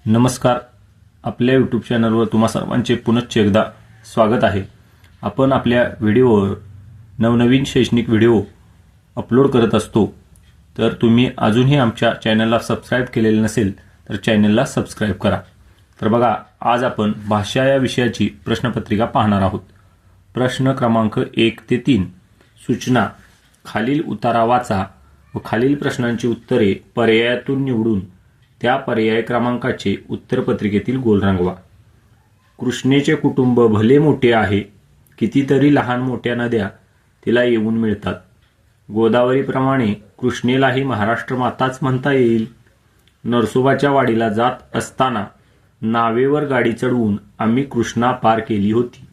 नमस्कार. आपल्या यूट्यूब चॅनलवर तुम्हा सर्वांचे पुनश्च एकदा स्वागत आहे. आपण आपल्या व्हिडिओवर नवनवीन शैक्षणिक व्हिडिओ अपलोड करत असतो. तर तुम्ही अजूनही आमच्या चॅनलला सबस्क्राईब केलेले नसेल तर चॅनलला सबस्क्राईब करा. तर बघा, आज आपण भाषा या विषयाची प्रश्नपत्रिका पाहणार आहोत. प्रश्न क्रमांक 1 ते 3. सूचना. खालील उतारा वाचा व खालील प्रश्नांची उत्तरे पर्यायातून निवडून त्या पर्याय क्रमांकाचे उत्तरपत्रिकेतील गोल रंगवा. कृष्णेचे कुटुंब भले मोठे आहे, कितीतरी लहान मोठ्या नद्या तिला येऊन मिळतात. गोदावरीप्रमाणे कृष्णेलाही महाराष्ट्र माताच म्हणता येईल. नरसोबाच्या वाडीला जात असताना नावेवर गाडी चढवून आम्ही कृष्णा पार केली होती.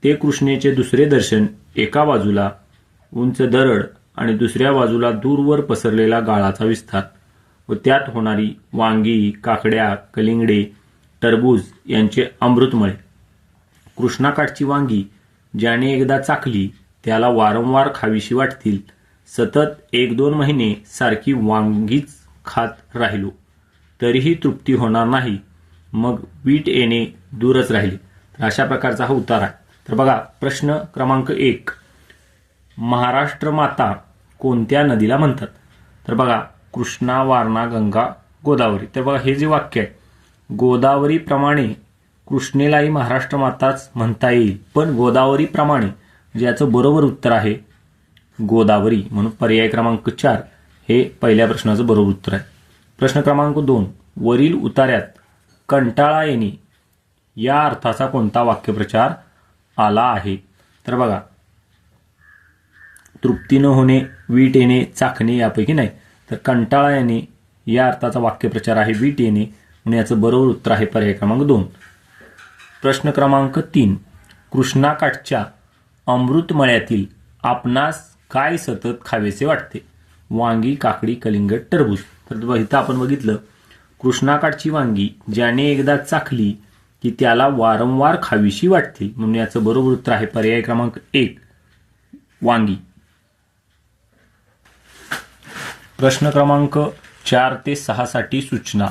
ते कृष्णेचे दुसरे दर्शन. एका बाजूला उंच दरड आणि दुसऱ्या बाजूला दूरवर पसरलेला गाळाचा विस्तार व त्यात होणारी वांगी, काकड्या, कलिंगडे, टरबूज यांचे अमृतमळे. कृष्णाकाठची वांगी ज्याने एकदा चाखली त्याला वारंवार खावीशी वाटतील. सतत 1-2 महिने सारखी वांगीच खात राहिलो तरीही तृप्ती होणार नाही. मग वीट येणे दूरच राहिले. तर अशा प्रकारचा हा उतार आहे. तर बघा, प्रश्न क्रमांक 1. महाराष्ट्र माता कोणत्या नदीला म्हणतात? तर बघा, कृष्णा, वारणा, गंगा, गोदावरी. तर बघा, हे जे वाक्य आहे, गोदावरीप्रमाणे कृष्णेलाही महाराष्ट्र माताच म्हणता येईल, पण गोदावरीप्रमाणे म्हणजे याचं बरोबर उत्तर आहे गोदावरी. म्हणून पर्याय क्रमांक 4 हे पहिल्या प्रश्नाचं बरोबर उत्तर आहे. प्रश्न क्रमांक 2. वरील उतार्यात कंटाळा येणे या अर्थाचा कोणता वाक्यप्रचार आला आहे? तर बघा, तृप्ती न होणे, वीट येणे, चाखणे यापैकी नाही. तर कंटाळा येणे या अर्थाचा वाक्यप्रचार आहे वीट येणे, म्हणून याचं बरोबर उत्तर आहे पर्याय क्रमांक 2. प्रश्न क्रमांक 3. कृष्णाकाठच्या अमृतमळ्यातील आपणास काय सतत खावेसे वाटते? वांगी, काकडी, कलिंगड, टरबूज. तर इथं आपण बघितलं, कृष्णाकाठची वांगी ज्याने एकदा चाखली की त्याला वारंवार खावीशी वाटते, म्हणून याचं बरोबर उत्तर आहे पर्याय क्रमांक 1 वांगी. प्रश्न क्रमांक 4 ते 6 साठी सूचना.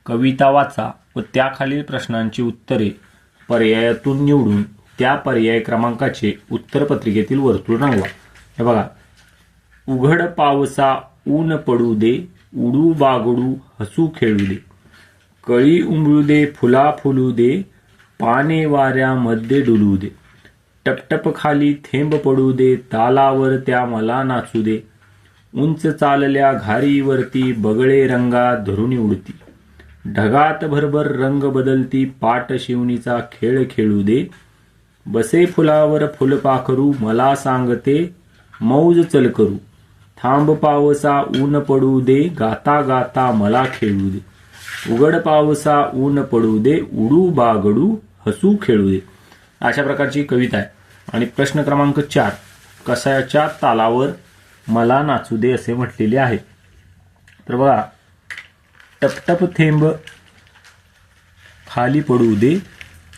कविता वाचा व त्याखालील प्रश्नांची उत्तरे पर्यायातून निवडून त्या पर्याय क्रमांकाचे उत्तरपत्रिकेतील वर्तुळ रंगवा. हे बघा, उघड पावसा ऊन पडू दे, उडू बागडू हसू खेळू दे, कळी उमळू दे, फुला फुलू दे, पाने वाऱ्यामध्ये डुलू दे, टपटप खाली थेंब पडू दे, तालावर त्या मला नाचू दे, उंच चालल्या घारीवरती बगळे रंगात धरून उडती, ढगात भरभर रंग बदलती, पाट शिवणीचा खेळ खेळू दे, बसे फुलावर फुलपाखरू मला सांगते मौज चल करू, थांब पावसा ऊन पडू दे, गाता गाता मला खेळू दे, उघड पावसा ऊन पडू दे, उडू बागडू हसू खेळू दे. अशा प्रकारची कविता आहे. आणि प्रश्न क्रमांक 4. कशाच्या तालावर मला नाचू दे असे म्हटलेले आहे? तर बघा, टपटप थेंब खाली पडू दे,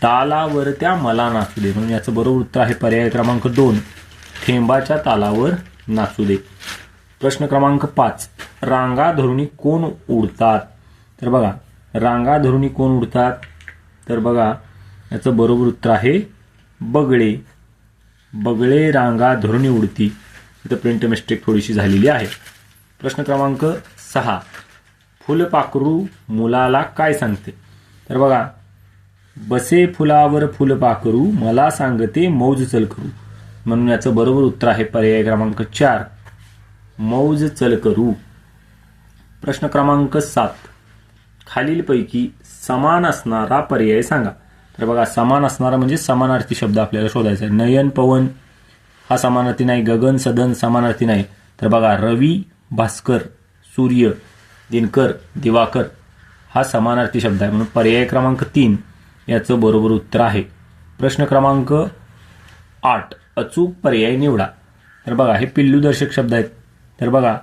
तालावर त्या मला नाचू दे, म्हणून याचं बरोबर उत्तर आहे पर्याय क्रमांक 2 थेंबाच्या तालावर नाचू दे. प्रश्न क्रमांक 5. रांगा धरुणी कोण उडतात? तर बघा, रांगा धरुणी कोण उडतात? तर बघा, याचं बरोबर उत्तर आहे बगळे. बगळे रांगा धरुणी उडती. इथं प्रिंट मिस्टेक थोडीशी झालेली आहे. प्रश्न क्रमांक 6. फुलपाखरू मुलाला काय सांगते? तर बघा, बसे फुलावर फुलपाखरू मला सांगते मौज चल करू, म्हणून याचं बरोबर उत्तर आहे पर्याय क्रमांक 4 मौज चल करू. प्रश्न क्रमांक 7. खालीलपैकी समान असणारा पर्याय सांगा. तर बघा, समान असणारा म्हणजे समानार्थी शब्द आपल्याला शोधायचा आहे. नयन, पवन हा समानार्थी नाही. गगन, सदन समानार्थी नाही. तर बघा, रवी, भास्कर, सूर्य, दिनकर, दिवाकर हा समानार्थी शब्द आहे, म्हणून पर्याय क्रमांक 3 याचं बरोबर उत्तर आहे. प्रश्न क्रमांक 8. अचूक पर्याय निवडा. तर बघा, हे पिल्लूदर्शक शब्द आहेत. तर बघा,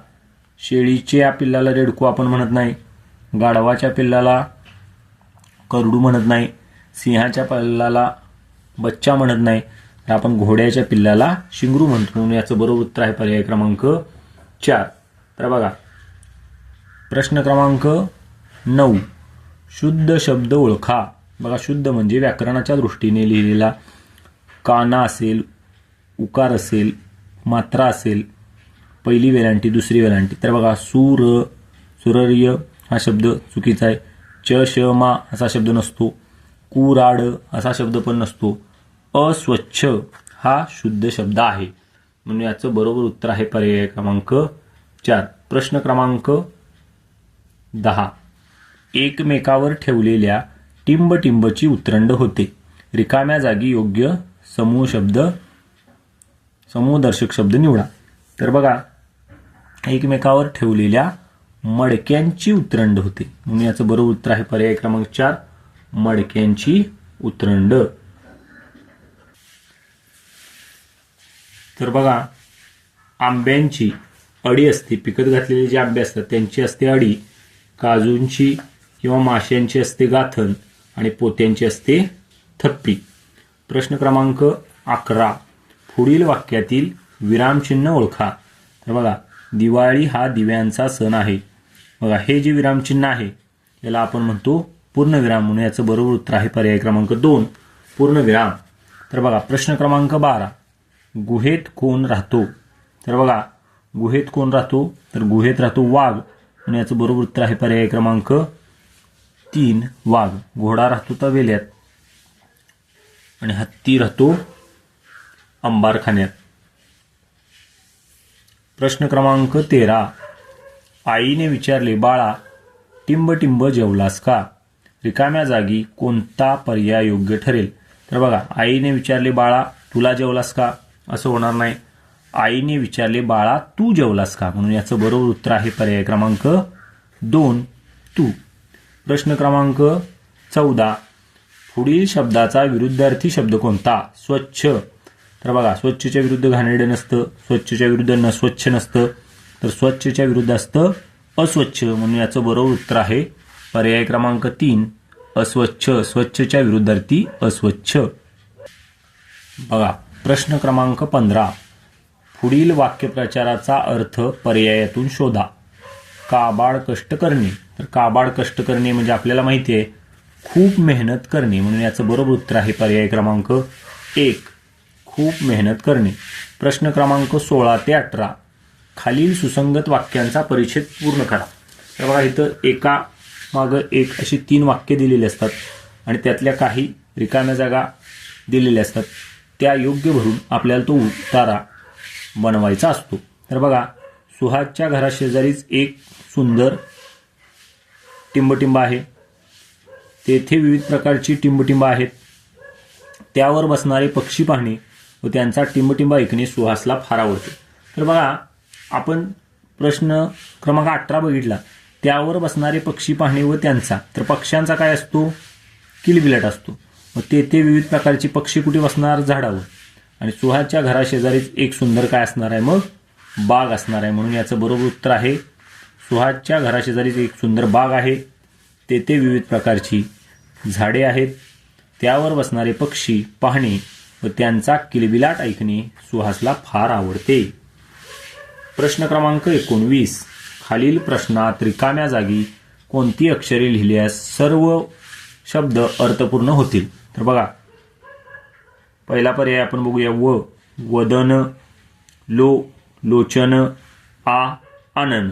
शेळीच्या पिल्लाला रेडकू आपण म्हणत नाही, गाढवाच्या पिल्लाला करडू म्हणत नाही, सिंहाच्या पिल्लाला बच्चा म्हणत नाही, तर आपण घोड्याच्या पिल्लाला शिंगरू म्हणतो, म्हणून याचं बरोबर उत्तर आहे पर्याय क्रमांक 4. तर बघा, प्रश्न क्रमांक 9. शुद्ध शब्द ओळखा. बघा, शुद्ध म्हणजे व्याकरणाच्या दृष्टीने लिहिलेला काना असेल, उकार असेल, मात्रा असेल, पहिली वेलांटी, दुसरी वेलांटी. तर बघा, सुरर्य हा शब्द चुकीचा आहे. च श मा असा शब्द नसतो. कुराड असा शब्द पण नसतो. अस्वच्छ हा शुद्ध शब्द आहे. म्हणून याचं बरोबर उत्तर आहे पर्याय क्रमांक 4. प्रश्न क्रमांक 10. एकमेकावर ठेवलेल्या टिंबटिंबची उतरंड होते. रिकाम्या जागी योग्य समूहदर्शक शब्द निवडा. तर बघा, एकमेकावर ठेवलेल्या मडक्यांची उतरंड होते. म्हणून याचं बरोबर उत्तर आहे पर्याय क्रमांक 4. मडक्यांची उतरंड. तर बघा, आंब्यांची अडी असते. पिकत घातलेले जे आंबे असतात त्यांची असते अडी. काजूंची किंवा माश्यांची असते गाथण आणि पोत्यांची असते थप्पी. प्रश्न क्रमांक 11. पुढील वाक्यातील विरामचिन्ह ओळखा. तर बघा, दिवाळी हा दिव्यांचा सण आहे. बघा, हे जे विरामचिन्ह आहे याला आपण म्हणतो पूर्णविराम. म्हणून याचं बरोबर उत्तर आहे पर्याय क्रमांक 2. पूर्णविराम. तर बघा, प्रश्न क्रमांक 12. गुहेत कोण राहतो. तर बघा, गुहेत कोण राहतो. तर गुहेत राहतो वाघ. म्हणून याचं बरोबर उत्तर आहे पर्याय क्रमांक 3. वाघ. घोडा राहतो तबेल्यात आणि हत्ती राहतो अंबारखान्यात. प्रश्न क्रमांक 13. आईने विचारले, बाळा टिंबटिंब जेवलास का. रिकाम्या जागी कोणता पर्याय योग्य ठरेल. तर बघा, आईने विचारले, बाळा तुला जेवलास का. असं होणार नाही. आईने विचारले, बाळा तू जेवलास का. म्हणून याचं बरोबर उत्तर आहे पर्याय क्रमांक 2. तू. प्रश्न क्रमांक 14. पुढील शब्दाचा विरुद्धार्थी शब्द कोणता. स्वच्छ. तर बघा, स्वच्छच्या विरुद्ध घाणेरडं नसतं. स्वच्छच्या विरुद्ध स्वच्छ नसतं. तर स्वच्छच्या विरुद्ध असतं अस्वच्छ. म्हणून याचं बरोबर उत्तर आहे पर्याय क्रमांक 3. अस्वच्छ. स्वच्छच्या विरुद्धार्थी अस्वच्छ. बघा, प्रश्न क्रमांक 15. पुढील वाक्यप्रचाराचा अर्थ पर्यायातून शोधा. काबाड कष्ट करणे. तर काबाड कष्ट करणे म्हणजे आपल्याला माहिती आहे खूप मेहनत करणे. म्हणून याचं बरोबर उत्तर आहे पर्याय क्रमांक 1. खूप मेहनत करणे. प्रश्न क्रमांक 16 ते 18. खालील सुसंगत वाक्यांचा परिच्छेद पूर्ण करा. तर बघा, इथं एका मागं एक अशी 3 वाक्य दिलेली असतात आणि त्यातल्या काही रिकाम्या जागा दिलेल्या असतात. त्या योग्य भरून आपल्याला तो उतारा बनवायचा असतो. तर बघा, सुहासच्या घराशेजारीच एक सुंदर टिंबटिंब आहे. तेथे विविध प्रकारची टिंबटिंब आहेत. त्यावर बसणारे पक्षी पाहणे व त्यांचा टिंबटिंब ऐकणे सुहासला फार आवडते. तर बघा, आपण प्रश्न क्रमांक 18 बघितला. त्यावर बसणारे पक्षी पाहणे व त्यांचा. तर पक्ष्यांचा काय असतो. किलबिलाट असतो. मग तेथे विविध प्रकारचे पक्षी कुठे बसणार. झाडावर. आणि सुहासच्या घराशेजारीच एक सुंदर काय असणार आहे. मग बाग असणार आहे. म्हणून याचं बरोबर उत्तर आहे सुहासच्या घराशेजारीच एक सुंदर बाग आहे. तेथे विविध प्रकारची झाडे आहेत. त्यावर बसणारे पक्षी पाहणे व त्यांचा किलबिलाट ऐकणे सुहासला फार आवडते. प्रश्न क्रमांक 19. खालील प्रश्नात रिकाम्या जागी कोणती अक्षरे लिहिल्यास सर्व शब्द अर्थपूर्ण होतील. तर बघा, पहिला पर्याय आपण बघूया. वदन, लोचन, आनन.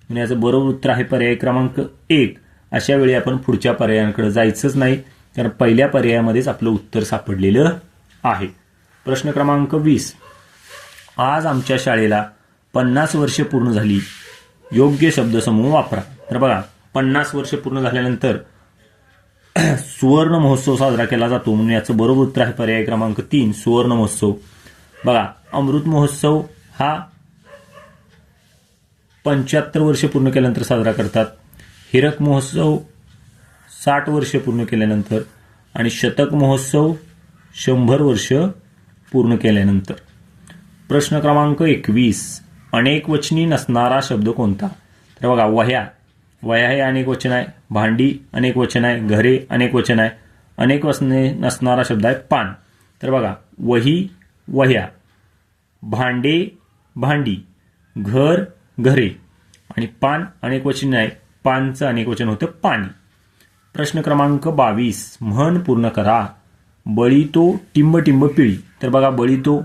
याचं बरोबर उत्तर आहे पर्याय क्रमांक 1. अशा वेळी आपण पुढच्या पर्यायांकडे जायचंच नाही, कारण पहिल्या पर्यायामध्येच आपलं उत्तर सापडलेलं आहे. प्रश्न क्रमांक 20. आज आमच्या शाळेला 50 वर्षे पूर्ण झाली. योग्य शब्दसमूह वापरा. तर बघा, 50 वर्ष पूर्ण झाल्यानंतर सुवर्ण महोत्सव साजरा केला जातो. म्हणून याचं बरोबर उत्तर आहे पर्याय क्रमांक 3. सुवर्ण महोत्सव. बघा, अमृत महोत्सव हा 75 वर्ष पूर्ण केल्यानंतर साजरा करतात. हिरक महोत्सव 60 वर्ष पूर्ण केल्यानंतर आणि शतक महोत्सव 100 वर्ष पूर्ण केल्यानंतर. प्रश्न क्रमांक 21. अनेक वचनी नसणारा शब्द कोणता. तर बघा, वह्या हे अनेक वचन आहे. भांडी अनेक वचन आहे. घरे अनेक वचन आहे. अनेक वचने नसणारा शब्द आहे पान. तर बघा, वही वह्या, भांडे भांडी, घर घरे आणि पान अनेक वचन आहे. पानचं अनेक वचन होतं पाणी. प्रश्न क्रमांक 22 म्हण पूर्ण करा. बळीतो टिंब टिंब पिळी. तर बघा बळीतो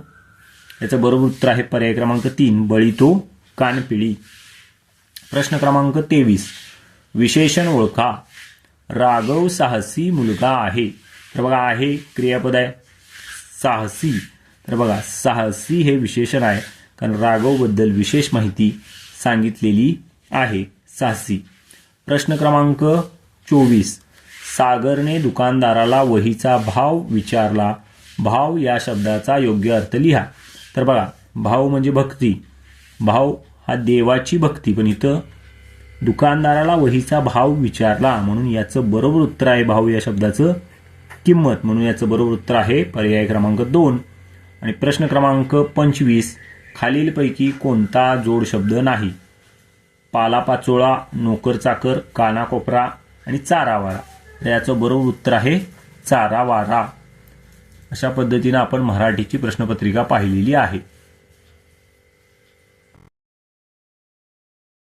याचं बरोबर उत्तर आहे पर्याय क्रमांक 3 बळीतो कानपिळी. प्रश्न क्रमांक 23 विशेषण ओळखा. राघव साहसी मुलगा आहे. तर बघा आहे क्रियापद आहे. साहसी तर बघा साहसी हे विशेषण आहे कारण राघवबद्दल विशेष माहिती सांगितलेली आहे. साहसी. प्रश्न क्रमांक 24 सागरने दुकानदाराला वहीचा भाव विचारला. भाव या शब्दाचा योग्य अर्थ लिहा. तर बघा भाव म्हणजे भक्ती. भाव हा देवाची भक्ती, पण इथं दुकानदाराला वहीचा भाव विचारला म्हणून याचं बरोबर उत्तर आहे भाव या शब्दाचं किंमत, म्हणून याचं बरोबर उत्तर आहे पर्याय क्रमांक 2. आणि प्रश्न क्रमांक 25 खालीलपैकी कोणता जोड शब्द नाही. पालापाचोळा, नोकर चाकर, कानाकोपरा आणि चारावारा. तर याचं बरोबर उत्तर आहे चारावारा. अशा पद्धतीनं आपण मराठीची प्रश्नपत्रिका पाहिलेली आहे.